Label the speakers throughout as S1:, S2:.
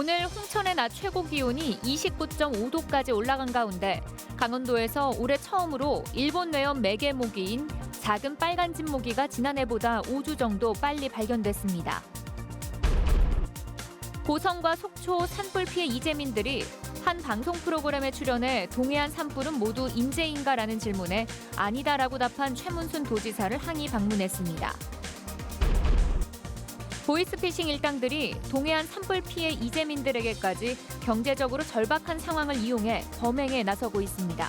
S1: 오늘 홍천의 낮 최고 기온이 29.5도까지 올라간 가운데 강원도에서 올해 처음으로 일본 뇌염 매개 모기인 작은 빨간집 모기가 지난해보다 5주 정도 빨리 발견됐습니다. 고성과 속초 산불 피해 이재민들이 한 방송 프로그램에 출연해 동해안 산불은 모두 인재인가라는 질문에 아니다라고 답한 최문순 도지사를 항의 방문했습니다. 보이스피싱 일당들이 동해안 산불 피해 이재민들에게까지 경제적으로 절박한 상황을 이용해 범행에 나서고 있습니다.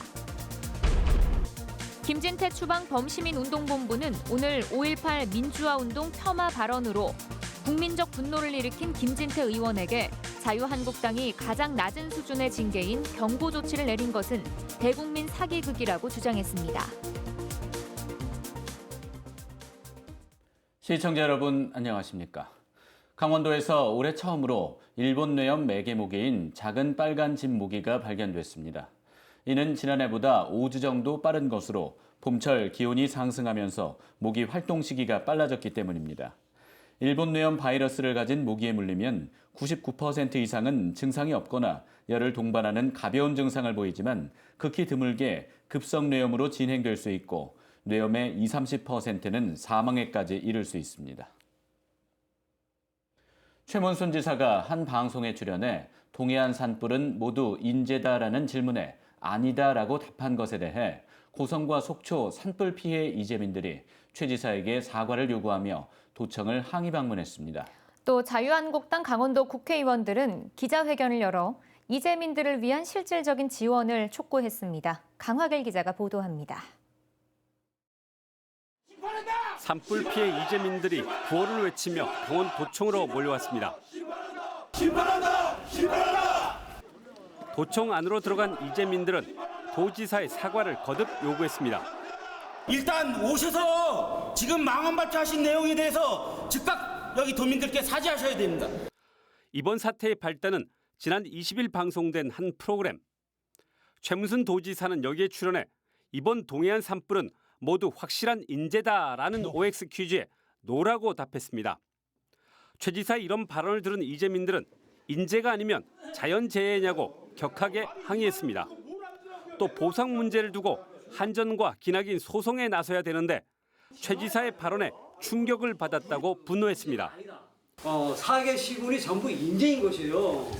S1: 김진태 추방 범시민운동본부는 오늘 5.18 민주화운동 폄하 발언으로 국민적 분노를 일으킨 김진태 의원에게 자유한국당이 가장 낮은 수준의 징계인 경고 조치를 내린 것은 대국민 사기극이라고 주장했습니다.
S2: 시청자 여러분 안녕하십니까? 강원도에서 올해 처음으로 일본 뇌염 매개 모기인 작은 빨간 집 모기가 발견됐습니다. 이는 지난해보다 5주 정도 빠른 것으로 봄철 기온이 상승하면서 모기 활동 시기가 빨라졌기 때문입니다. 일본 뇌염 바이러스를 가진 모기에 물리면 99% 이상은 증상이 없거나 열을 동반하는 가벼운 증상을 보이지만 극히 드물게 급성 뇌염으로 진행될 수 있고 뇌염의 20-30%는 사망에까지 이를 수 있습니다. 최문순 지사가 한 방송에 출연해 동해안 산불은 모두 인재다라는 질문에 아니다라고 답한 것에 대해 고성과 속초 산불 피해 이재민들이 최 지사에게 사과를 요구하며 도청을 항의 방문했습니다.
S1: 또 자유한국당 강원도 국회의원들은 기자회견을 열어 이재민들을 위한 실질적인 지원을 촉구했습니다. 강화길 기자가 보도합니다.
S3: 산불 피해 이재민들이 구호를 외치며 강원 도청으로 몰려왔습니다.
S4: 심판한다! 심판한다!
S3: 도청 안으로 들어간 이재민들은 도지사의 사과를 거듭 요구했습니다.
S4: 일단 오셔서 지금 망언발표하신 내용에 대해서 즉각 여기 도민들께 사죄하셔야 됩니다.
S3: 이번 사태의 발단은 지난 20일 방송된 한 프로그램. 최문순 도지사는 여기에 출연해 이번 동해안 산불은 모두 확실한 인재다라는 OX 퀴즈에 노라고 답했습니다. 최 지사의 이런 발언을 들은 이재민들은 인재가 아니면 자연재해냐고 격하게 항의했습니다. 또 보상 문제를 두고 한전과 기나긴 소송에 나서야 되는데 최 지사의 발언에 충격을 받았다고 분노했습니다.
S5: 사계 시군이 전부 인재인 것이에요.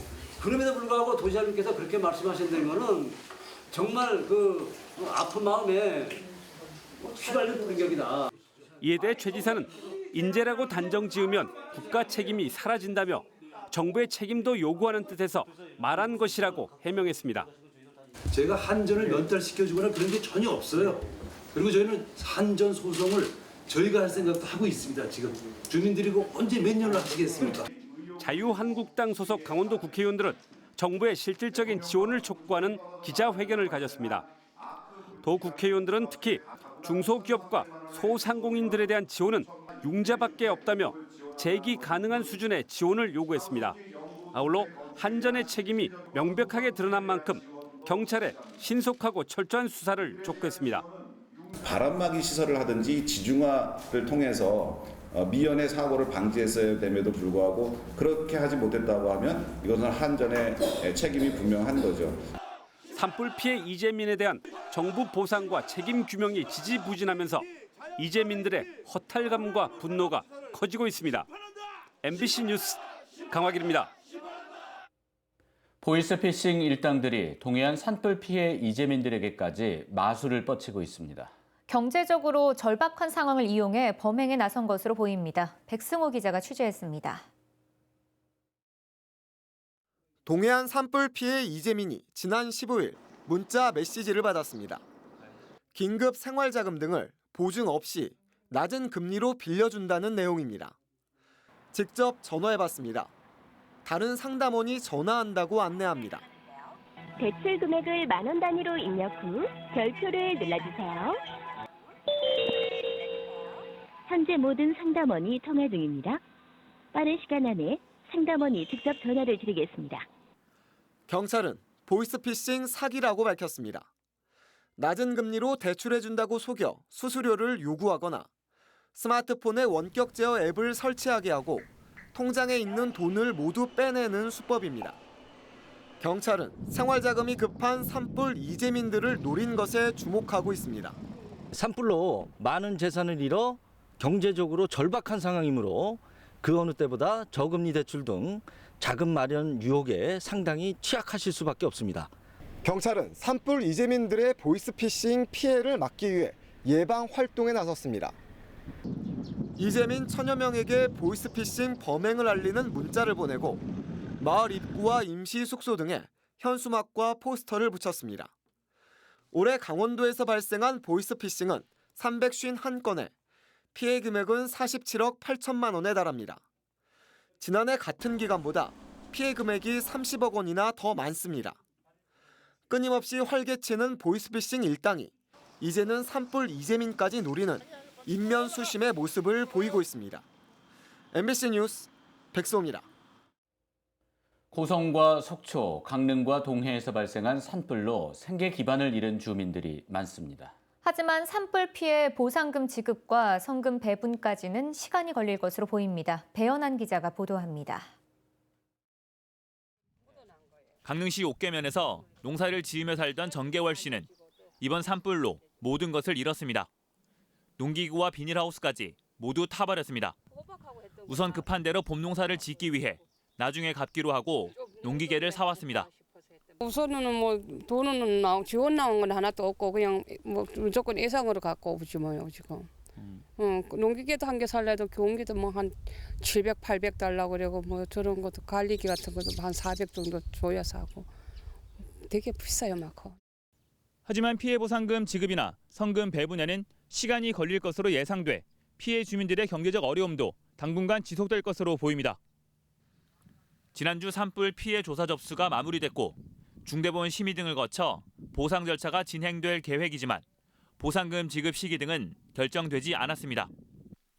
S5: 그럼에도 불구하고 도지사님께서 그렇게 말씀하신다는 것은 정말 그 아픈 마음에 휘갈린 공격이다.
S3: 이에 대해 최 지사는 인재라고 단정 지으면 국가 책임이 사라진다며 정부의 책임도 요구하는 뜻에서 말한 것이라고 해명했습니다.
S6: 제가 한전을 면탈시켜주거나 그런 게 전혀 없어요. 그리고 저희는 한전 소송을 저희가 할 생각도 하고 있습니다. 지금 주민들이 언제 몇 년을 하시겠습니까?
S3: 자유한국당 소속 강원도 국회의원들은 정부의 실질적인 지원을 촉구하는 기자회견을 가졌습니다. 도 국회의원들은 특히 중소기업과 소상공인들에 대한 지원은 융자밖에 없다며 재기 가능한 수준의 지원을 요구했습니다. 아울러 한전의 책임이 명백하게 드러난 만큼 경찰에 신속하고 철저한 수사를 촉구했습니다.
S7: 바람막이 시설을 하든지 지중화를 통해서 미연의 사고를 방지했어야 됨에도 불구하고 그렇게 하지 못했다고 하면 이것은 한전의 책임이 분명한 거죠.
S3: 산불 피해 이재민에 대한 정부 보상과 책임 규명이 지지부진하면서 이재민들의 허탈감과 분노가 커지고 있습니다. MBC 뉴스 강화길입니다.
S2: 보이스피싱 일당들이 동해안 산불 피해 이재민들에게까지 마술을 뻗치고 있습니다.
S1: 경제적으로 절박한 상황을 이용해 범행에 나선 것으로 보입니다. 백승호 기자가 취재했습니다.
S8: 동해안 산불 피해 이재민이 지난 15일 문자 메시지를 받았습니다. 긴급 생활자금 등을 보증 없이 낮은 금리로 빌려준다는 내용입니다. 직접 전화해봤습니다. 다른 상담원이 전화한다고 안내합니다.
S9: 대출 금액을 10,000원 단위로 입력 후 별표를 눌러주세요. 현재 모든 상담원이 통화 중입니다. 빠른 시간 안에 상담원이 직접 전화를 드리겠습니다.
S8: 경찰은 보이스피싱 사기라고 밝혔습니다. 낮은 금리로 대출해준다고 속여 수수료를 요구하거나 스마트폰에 원격 제어 앱을 설치하게 하고 통장에 있는 돈을 모두 빼내는 수법입니다. 경찰은 생활자금이 급한 산불 이재민들을 노린 것에 주목하고 있습니다.
S10: 산불로 많은 재산을 잃어 경제적으로 절박한 상황이므로 그 어느 때보다 저금리 대출 등 자금 마련 유혹에 상당히 취약하실 수밖에 없습니다.
S8: 경찰은 산불 이재민들의 보이스피싱 피해를 막기 위해 예방 활동에 나섰습니다. 이재민 천여 명에게 보이스피싱 범행을 알리는 문자를 보내고 마을 입구와 임시 숙소 등에 현수막과 포스터를 붙였습니다. 올해 강원도에서 발생한 보이스피싱은 351건에 피해 금액은 47억 8천만 원에 달합니다. 지난해 같은 기간보다 피해 금액이 30억 원이나 더 많습니다. 끊임없이 활개치는 보이스피싱 일당이 이제는 산불 이재민까지 노리는 인면수심의 모습을 보이고 있습니다. MBC 뉴스 백소입니다.
S2: 고성과 속초, 강릉과 동해에서 발생한 산불로 생계 기반을 잃은 주민들이 많습니다.
S1: 하지만 산불 피해 보상금 지급과 성금 배분까지는 시간이 걸릴 것으로 보입니다. 배연한 기자가 보도합니다.
S11: 강릉시 옥계면에서 농사를 지으며 살던 정계월 씨는 이번 산불로 모든 것을 잃었습니다. 농기구와 비닐하우스까지 모두 타버렸습니다. 우선 급한 대로 봄농사를 짓기 위해 나중에 갚기로 하고 농기계를 사왔습니다.
S12: 우선은 뭐 돈은 지원 나온 건 하나도 없고 그냥 뭐 무조건 예상으로 갖고 오지 뭐요 지금. 농기계도 한 개 살래도 교원기도 뭐 한 700, 800 달라고 그러고 뭐 저런 것도 관리기 같은 것도 한 400 정도 줘야 사고 되게 비싸요 막.
S11: 하지만 피해 보상금 지급이나 성금 배분에는 시간이 걸릴 것으로 예상돼 피해 주민들의 경제적 어려움도 당분간 지속될 것으로 보입니다. 지난주 산불 피해 조사 접수가 마무리됐고 중대본 심의 등을 거쳐 보상 절차가 진행될 계획이지만 보상금 지급 시기 등은 결정되지 않았습니다.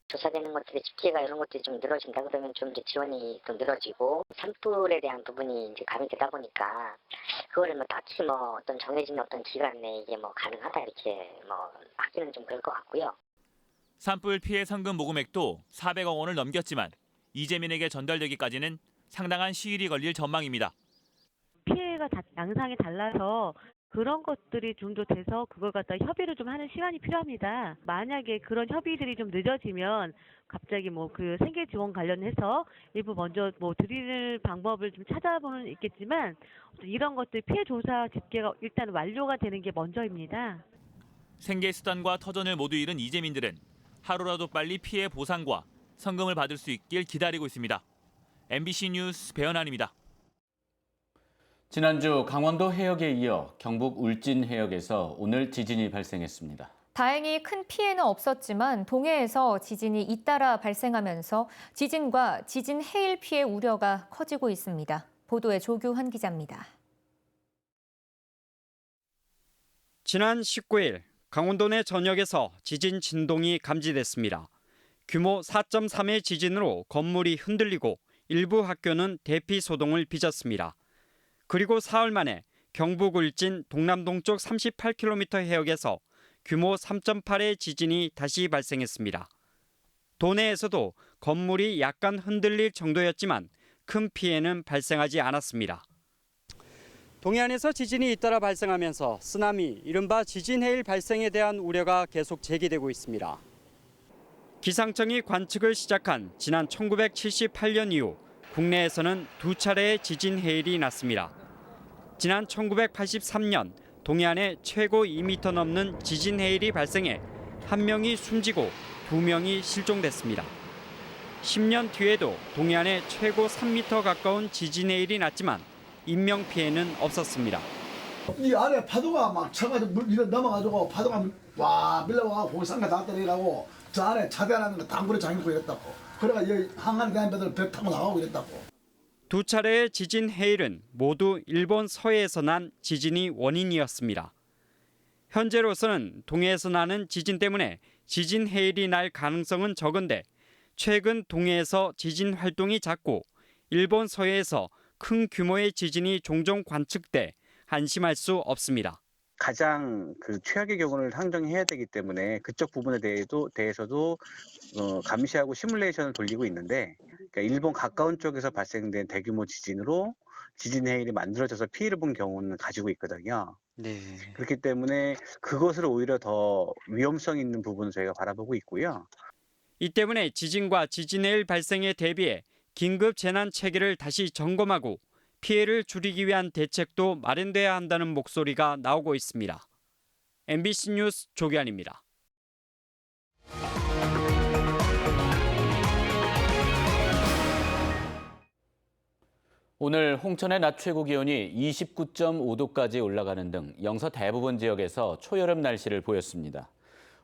S13: 조사되는 것들이 집계가 이런 것들이 좀 늘어진다 그러면 좀 이제 지원이 좀 늘어지고 산불에 대한 부분이 이제 가미 되다 보니까 그거를 뭐 딱히 뭐 어떤 정해진 어떤 기간 내에 이게 뭐 가능하다 이렇게 뭐 하기는 좀 그럴 것 같고요.
S11: 산불 피해 성금 모금액도 400억 원을 넘겼지만 이재민에게 전달되기까지는 상당한 시일이 걸릴 전망입니다.
S14: 피해가 양상이 달라서 그런 것들이 좀 더 돼서 그걸 갖다 협의를 좀 하는 시간이 필요합니다. 만약에 그런 협의들이 좀 늦어지면 갑자기 뭐 그 생계 지원 관련해서 일부 먼저 뭐 드릴 방법을 좀 찾아보는 있겠지만 이런 것들 피해 조사 집계가 일단 완료가 되는 게 먼저입니다.
S11: 생계 수단과 터전을 모두 잃은 이재민들은 하루라도 빨리 피해 보상과 성금을 받을 수 있길 기다리고 있습니다. MBC 뉴스 배연한입니다.
S2: 지난주 강원도 해역에 이어 경북 울진 해역에서 오늘 지진이 발생했습니다.
S1: 다행히 큰 피해는 없었지만 동해에서 지진이 잇따라 발생하면서 지진과 지진 해일 피해 우려가 커지고 있습니다. 보도에 조규환 기자입니다.
S15: 지난 19일 강원도 내 전역에서 지진 진동이 감지됐습니다. 규모 4.3의 지진으로 건물이 흔들리고 일부 학교는 대피 소동을 빚었습니다. 그리고 사흘 만에 경북 울진 동남동쪽 38km 해역에서 규모 3.8의 지진이 다시 발생했습니다. 도내에서도 건물이 약간 흔들릴 정도였지만 큰 피해는 발생하지 않았습니다. 동해안에서 지진이 잇따라 발생하면서 쓰나미, 이른바 지진 해일 발생에 대한 우려가 계속 제기되고 있습니다. 기상청이 관측을 시작한 지난 1978년 이후 국내에서는 두 차례의 지진 해일이 났습니다. 지난 1983년 동해안에 최고 2m 넘는 지진 해일이 발생해 1명이 숨지고 2명이 실종됐습니다. 10년 뒤에도 동해안에 최고 3m 가까운 지진 해일이 났지만 인명 피해는 없었습니다.
S16: 이 안에 파도가 막 쳐가지고 물 밀어 넘어가지고 파도가 와 밀려와 거기 상가 다 때리라고 저 안에 차대하는 당구를 잠기고 이랬다고. 그래가 여기 항안에 대한 배들 배 타고 나가고 이랬다고.
S15: 두 차례의 지진 해일은 모두 일본 서해에서 난 지진이 원인이었습니다. 현재로서는 동해에서 나는 지진 때문에 지진 해일이 날 가능성은 적은데 최근 동해에서 지진 활동이 잦고 일본 서해에서 큰 규모의 지진이 종종 관측돼 안심할 수 없습니다.
S17: 가장 그 최악의 경우를 상정해야 되기 때문에 그쪽 부분에 대해서도 감시하고 시뮬레이션을 돌리고 있는데, 그러니까 일본 가까운 쪽에서 발생된 대규모 지진으로 지진 해일이 만들어져서 피해를 본 경우는 가지고 있거든요.
S15: 네.
S17: 그렇기 때문에 그것을 오히려 더 위험성 있는 부분을 저희가 바라보고 있고요.
S15: 이 때문에 지진과 지진 해일 발생에 대비해 긴급 재난 체계를 다시 점검하고 피해를 줄이기 위한 대책도 마련돼야 한다는 목소리가 나오고 있습니다. MBC 뉴스 조기환입니다.
S2: 오늘 홍천의 낮 최고 기온이 29.5도까지 올라가는 등 영서 대부분 지역에서 초여름 날씨를 보였습니다.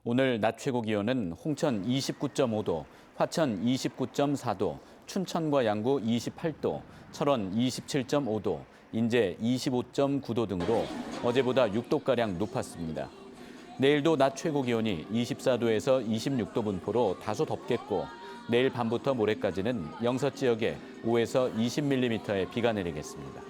S2: 오늘 낮 최고 기온은 홍천 29.5도, 화천 29.4도, 춘천과 양구 28도, 철원 27.5도, 인제 25.9도 등으로 어제보다 6도가량 높았습니다. 내일도 낮 최고 기온이 24도에서 26도 분포로 다소 덥겠고, 내일 밤부터 모레까지는 영서 지역에 5에서 20mm의 비가 내리겠습니다.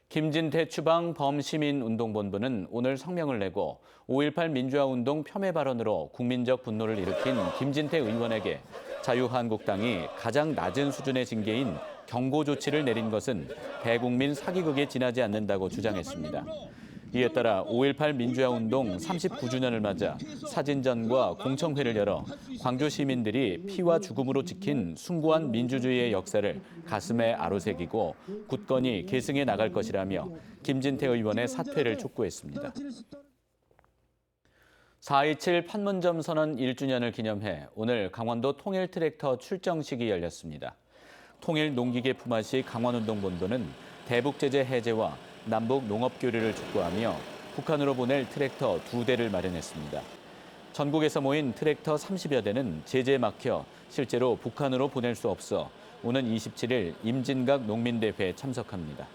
S2: 김진태 추방 범시민운동본부는 오늘 성명을 내고 5.18 민주화운동 폄훼 발언으로 국민적 분노를 일으킨 김진태 의원에게 자유한국당이 가장 낮은 수준의 징계인 경고 조치를 내린 것은 대국민 사기극에 지나지 않는다고 주장했습니다. 이에 따라 5.18 민주화운동 39주년을 맞아 사진전과 공청회를 열어 광주 시민들이 피와 죽음으로 지킨 숭고한 민주주의의 역사를 가슴에 아로새기고 굳건히 계승해 나갈 것이라며 김진태 의원의 사퇴를 촉구했습니다. 4.27 판문점 선언 1주년을 기념해 오늘 강원도 통일 트랙터 출정식이 열렸습니다. 통일 농기계 품앗이 강원운동본부는 대북 제재 해제와 남북 농업 교류를 촉구하며 북한으로 보낼 트랙터 2대를 마련했습니다. 전국에서 모인 트랙터 30여 대는 제재에 막혀 실제로 북한으로 보낼 수 없어 오는 27일 임진각 농민대회에 참석합니다.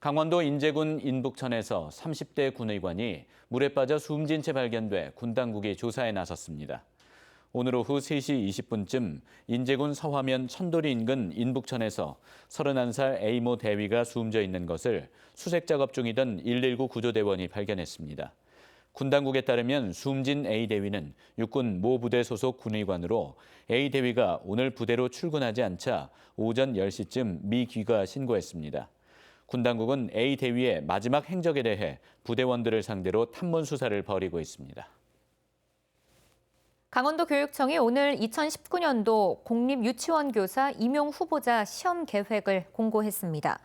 S2: 강원도 인제군 인북천에서 30대 군의관이 물에 빠져 숨진 채 발견돼 군 당국이 조사에 나섰습니다. 오늘 오후 3시 20분쯤 인제군 서화면 천도리 인근 인북천에서 31살 A모 대위가 숨져 있는 것을 수색 작업 중이던 119 구조대원이 발견했습니다. 군 당국에 따르면 숨진 A 대위는 육군 모 부대 소속 군의관으로 A 대위가 오늘 부대로 출근하지 않자 오전 10시쯤 미 귀가 신고했습니다. 군 당국은 A 대위의 마지막 행적에 대해 부대원들을 상대로 탐문 수사를 벌이고 있습니다.
S1: 강원도교육청이 오늘 2019년도 공립유치원 교사 임용 후보자 시험 계획을 공고했습니다.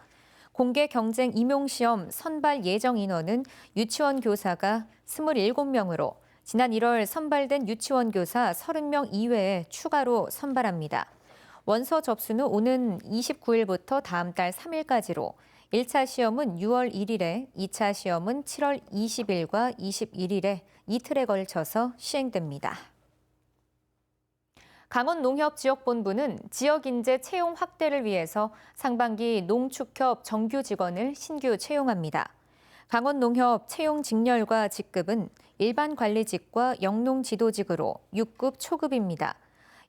S1: 공개 경쟁 임용 시험 선발 예정 인원은 유치원 교사가 27명으로 지난 1월 선발된 유치원 교사 30명 이외에 추가로 선발합니다. 원서 접수는 오는 29일부터 다음 달 3일까지로 1차 시험은 6월 1일에, 2차 시험은 7월 20일과 21일에 이틀에 걸쳐서 시행됩니다. 강원농협지역본부는 지역인재 채용 확대를 위해서 상반기 농축협 정규 직원을 신규 채용합니다. 강원농협 채용 직렬과 직급은 일반 관리직과 영농지도직으로 6급 초급입니다.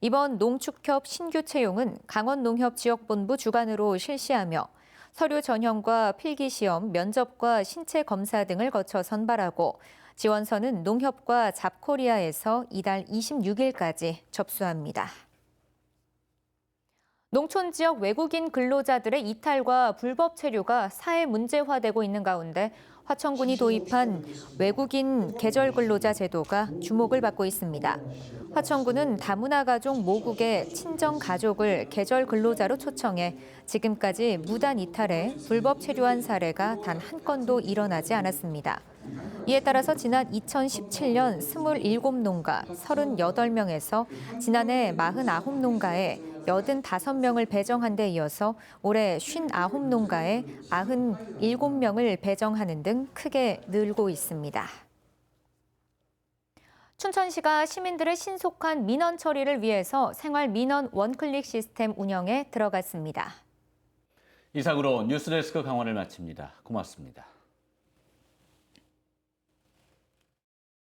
S1: 이번 농축협 신규 채용은 강원농협지역본부 주관으로 실시하며 서류 전형과 필기시험, 면접과 신체 검사 등을 거쳐 선발하고 지원서는 농협과 잡코리아에서 이달 26일까지 접수합니다. 농촌 지역 외국인 근로자들의 이탈과 불법 체류가 사회 문제화되고 있는 가운데 화천군이 도입한 외국인 계절 근로자 제도가 주목을 받고 있습니다. 화천군은 다문화 가족 모국의 친정 가족을 계절 근로자로 초청해 지금까지 무단 이탈해 불법 체류한 사례가 단 한 건도 일어나지 않았습니다. 이에 따라서 지난 2017년 27농가 38명에서 지난해 49농가에 85명을 배정한 데 이어서 올해 59농가에 97명을 배정하는 등 크게 늘고 있습니다. 춘천시가 시민들의 신속한 민원 처리를 위해서 생활민원 원클릭 시스템 운영에 들어갔습니다.
S2: 이상으로 뉴스데스크 강원을 마칩니다. 고맙습니다.